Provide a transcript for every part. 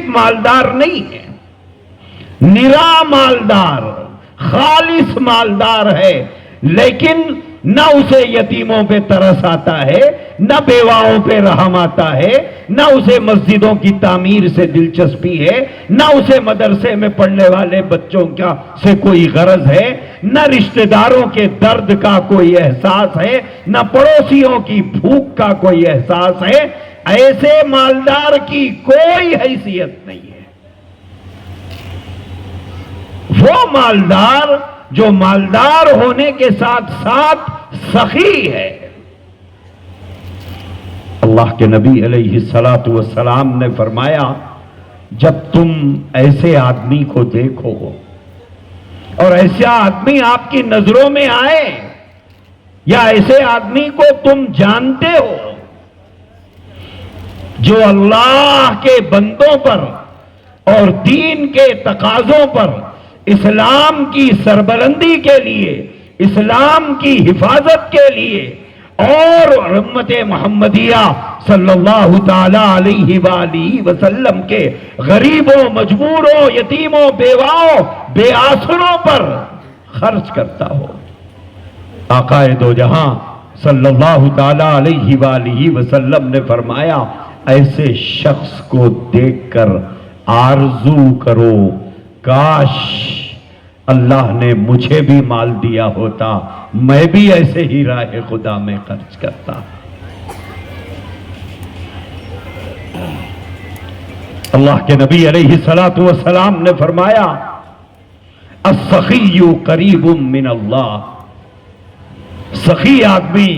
صرف مالدار نہیں ہے، نرا مالدار، خالص مالدار ہے، لیکن نہ اسے یتیموں پہ ترس آتا ہے، نہ بیواؤں پہ رحم آتا ہے، نہ اسے مسجدوں کی تعمیر سے دلچسپی ہے، نہ اسے مدرسے میں پڑھنے والے بچوں سے کوئی غرض ہے، نہ رشتہ داروں کے درد کا کوئی احساس ہے، نہ پڑوسیوں کی بھوک کا کوئی احساس ہے۔ ایسے مالدار کی کوئی حیثیت نہیں ہے۔ وہ مالدار جو مالدار ہونے کے ساتھ ساتھ سخی ہے۔ اللہ کے نبی علیہ الصلوۃ والسلام نے فرمایا، جب تم ایسے آدمی کو دیکھو اور ایسا آدمی آپ کی نظروں میں آئے، یا ایسے آدمی کو تم جانتے ہو جو اللہ کے بندوں پر اور دین کے تقاضوں پر اسلام کی سربلندی کے لیے، اسلام کی حفاظت کے لیے اور امت محمدیہ صلی اللہ تعالی علیہ وآلہ وسلم کے غریبوں، مجبوروں، یتیموں، بیواؤں، بے آسروں پر خرچ کرتا ہو۔ آقا دو جہاں صلی اللہ تعالی علیہ وآلہ وسلم نے فرمایا، ایسے شخص کو دیکھ کر آرزو کرو، کاش اللہ نے مجھے بھی مال دیا ہوتا، میں بھی ایسے ہی راہ خدا میں خرچ کرتا۔ اللہ کے نبی علیہ الصلوۃ والسلام نے فرمایا، السخی قریب من اللہ، سخی آدمی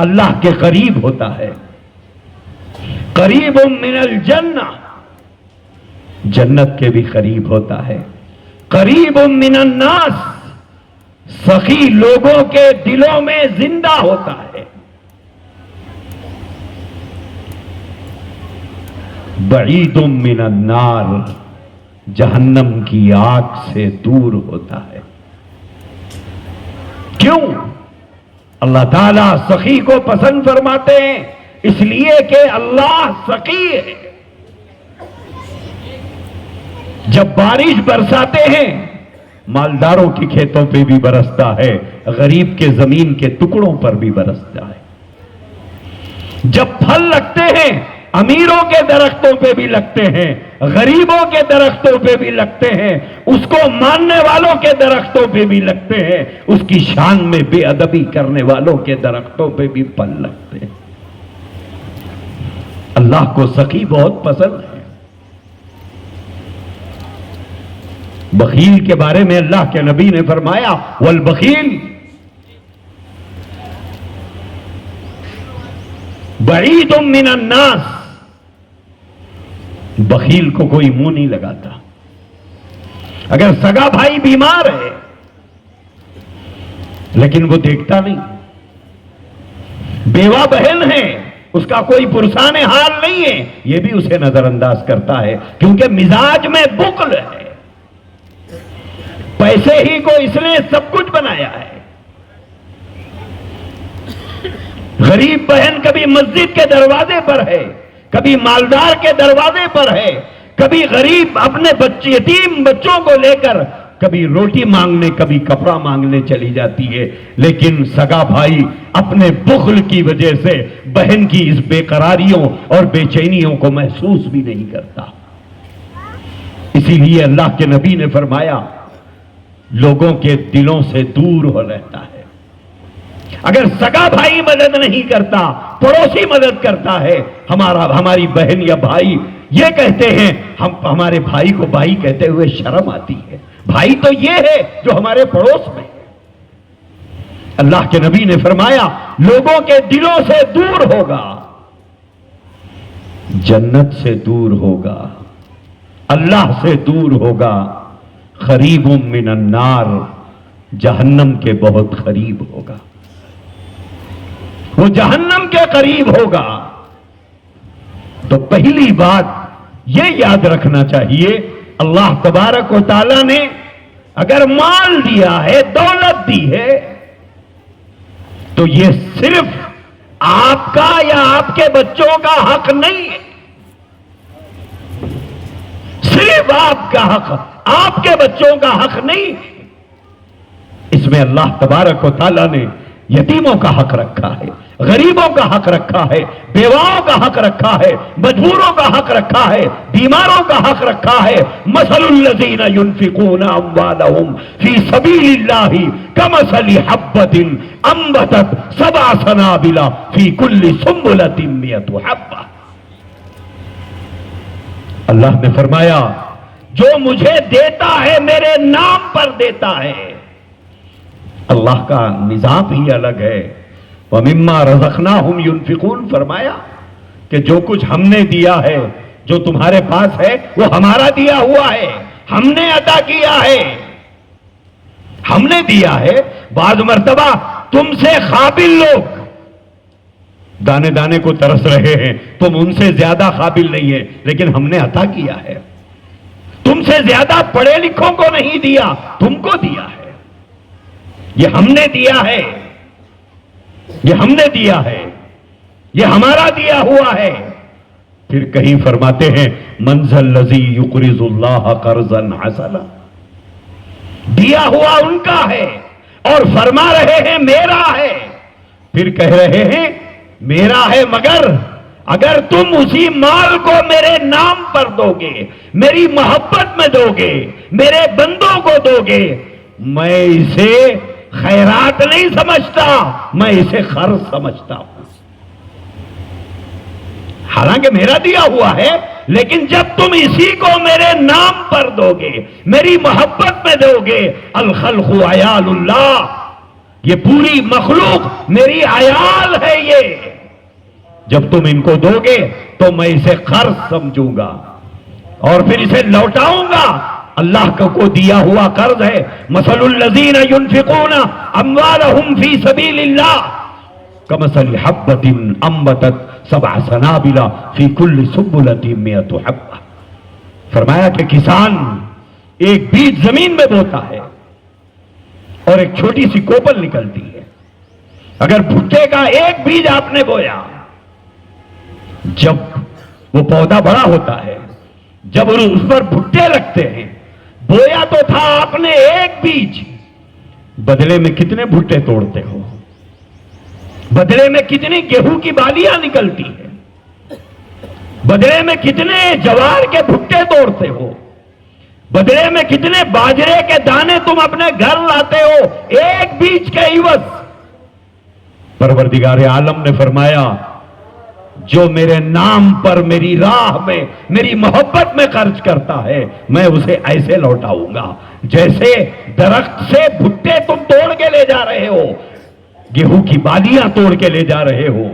اللہ کے قریب ہوتا ہے، قریب من الجنہ، جنت کے بھی قریب ہوتا ہے، قریب من الناس، سخی لوگوں کے دلوں میں زندہ ہوتا ہے، بعید من النار، جہنم کی آگ سے دور ہوتا ہے۔ کیوں؟ اللہ تعالیٰ سخی کو پسند فرماتے ہیں، اس لیے کہ اللہ سخی ہے۔ جب بارش برساتے ہیں، مالداروں کے کھیتوں پہ بھی برستا ہے، غریب کے زمین کے ٹکڑوں پر بھی برستا ہے۔ جب پھل لگتے ہیں، امیروں کے درختوں پہ بھی لگتے ہیں، غریبوں کے درختوں پہ بھی لگتے ہیں، اس کو ماننے والوں کے درختوں پہ بھی لگتے ہیں، اس کی شان میں بے ادبی کرنے والوں کے درختوں پہ بھی پھل لگتے ہیں۔ اللہ کو سخی بہت پسند ہے۔ بخیل کے بارے میں اللہ کے نبی نے فرمایا، والبخیل بعید من الناس، بخیل کو کوئی منہ نہیں لگاتا۔ اگر سگا بھائی بیمار ہے لیکن وہ دیکھتا نہیں، بیوہ بہن ہے اس کا کوئی پرسان حال نہیں ہے، یہ بھی اسے نظر انداز کرتا ہے، کیونکہ مزاج میں بخل ہے۔ پیسے ہی کو اس نے سب کچھ بنایا ہے۔ غریب بہن کبھی مسجد کے دروازے پر ہے، کبھی مالدار کے دروازے پر ہے، کبھی غریب اپنے یتیم بچوں کو لے کر کبھی روٹی مانگنے، کبھی کپڑا مانگنے چلی جاتی ہے، لیکن سگا بھائی اپنے بخل کی وجہ سے بہن کی اس بے قراریوں اور بے چینیوں کو محسوس بھی نہیں کرتا۔ اسی لیے اللہ کے نبی نے فرمایا، لوگوں کے دلوں سے دور ہو رہتا ہے۔ اگر سگا بھائی مدد نہیں کرتا، پڑوسی مدد کرتا ہے، ہماری بہن یا بھائی یہ کہتے ہیں، ہم ہمارے بھائی کو بھائی کہتے ہوئے شرم آتی ہے، بھائی تو یہ ہے جو ہمارے پڑوس میں ہے۔ اللہ کے نبی نے فرمایا، لوگوں کے دلوں سے دور ہوگا، جنت سے دور ہوگا، اللہ سے دور ہوگا، قریب من النار، جہنم کے بہت قریب ہوگا، وہ جہنم کے قریب ہوگا۔ تو پہلی بات یہ یاد رکھنا چاہیے، اللہ تبارک و تعالیٰ نے اگر مال دیا ہے، دولت دی ہے، تو یہ صرف آپ کا یا آپ کے بچوں کا حق نہیں ہے، صرف آپ کا حق، آپ کے بچوں کا حق نہیں، اس میں اللہ تبارک و تعالیٰ نے یتیموں کا حق رکھا ہے، غریبوں کا حق رکھا ہے، بیواؤں کا حق رکھا ہے، مجبوروں کا حق رکھا ہے، بیماروں کا حق رکھا ہے۔ مثل الذین ينفقون اموالهم فی سبیل اللہ کمثل حبۃ انبتت سبع سنابل فی کل سنبلۃ مئۃ حبۃ۔ اللہ نے فرمایا جو مجھے دیتا ہے میرے نام پر دیتا ہے، اللہ کا نظام ہی الگ ہے۔ وَمِمَّا رَزَقْنَاهُمْ يُنْفِقُونَ، فرمایا کہ جو کچھ ہم نے دیا ہے، جو تمہارے پاس ہے وہ ہمارا دیا ہوا ہے، ہم نے عطا کیا ہے، ہم نے دیا ہے۔ بعض مرتبہ تم سے قابل لوگ دانے دانے کو ترس رہے ہیں، تم ان سے زیادہ قابل نہیں ہے، لیکن ہم نے عطا کیا ہے۔ تم سے زیادہ پڑھے لکھوں کو نہیں دیا، تم کو دیا ہے، یہ ہم نے دیا ہے، یہ ہم نے دیا ہے، یہ ہمارا دیا ہوا ہے۔ پھر کہیں فرماتے ہیں من ذا الذی یقرض اللہ قرضا حسنا، دیا ہوا ان کا ہے اور فرما رہے ہیں میرا ہے، پھر کہہ رہے ہیں میرا ہے مگر اگر تم اسی مال کو میرے نام پر دو گے، میری محبت میں دو گے، میرے بندوں کو دو گے، میں اسے خیرات نہیں سمجھتا، میں اسے قرض سمجھتا ہوں۔ حالانکہ میرا دیا ہوا ہے، لیکن جب تم اسی کو میرے نام پر دو گے، میری محبت میں دو گے، الخلق عیال اللہ، یہ پوری مخلوق میری عیال ہے، یہ جب تم ان کو دو گے تو میں اسے قرض سمجھوں گا اور پھر اسے لوٹاؤں گا۔ اللہ کو دیا ہوا قرض ہے۔ مثل الذین ينفقون اموالهم فی سبیل اللہ کمثل حبۃ انبتت سبع سنابل فی کل سنبلۃ مئۃ حبۃ۔ فرمایا کہ کسان ایک بیج زمین میں بوتا ہے اور ایک چھوٹی سی کوپل نکلتی ہے۔ اگر بھٹے کا ایک بیج آپ نے بویا، جب وہ پودا بڑا ہوتا ہے، جب اس پر بھٹے لگتے ہیں، بویا تو تھا آپ نے ایک بیج، بدلے میں کتنے بھٹے توڑتے ہو، بدلے میں کتنی گیہوں کی بالیاں نکلتی ہیں، بدلے میں کتنے جوار کے بھٹے توڑتے ہو، بدلے میں کتنے باجرے کے دانے تم اپنے گھر لاتے ہو ایک بیج کے عوض۔ پروردگار عالم نے فرمایا جو میرے نام پر میری راہ میں میری محبت میں خرچ کرتا ہے میں اسے ایسے لوٹاؤں گا جیسے درخت سے بھٹے تم توڑ کے لے جا رہے ہو، گیہوں کی بالیاں توڑ کے لے جا رہے ہو،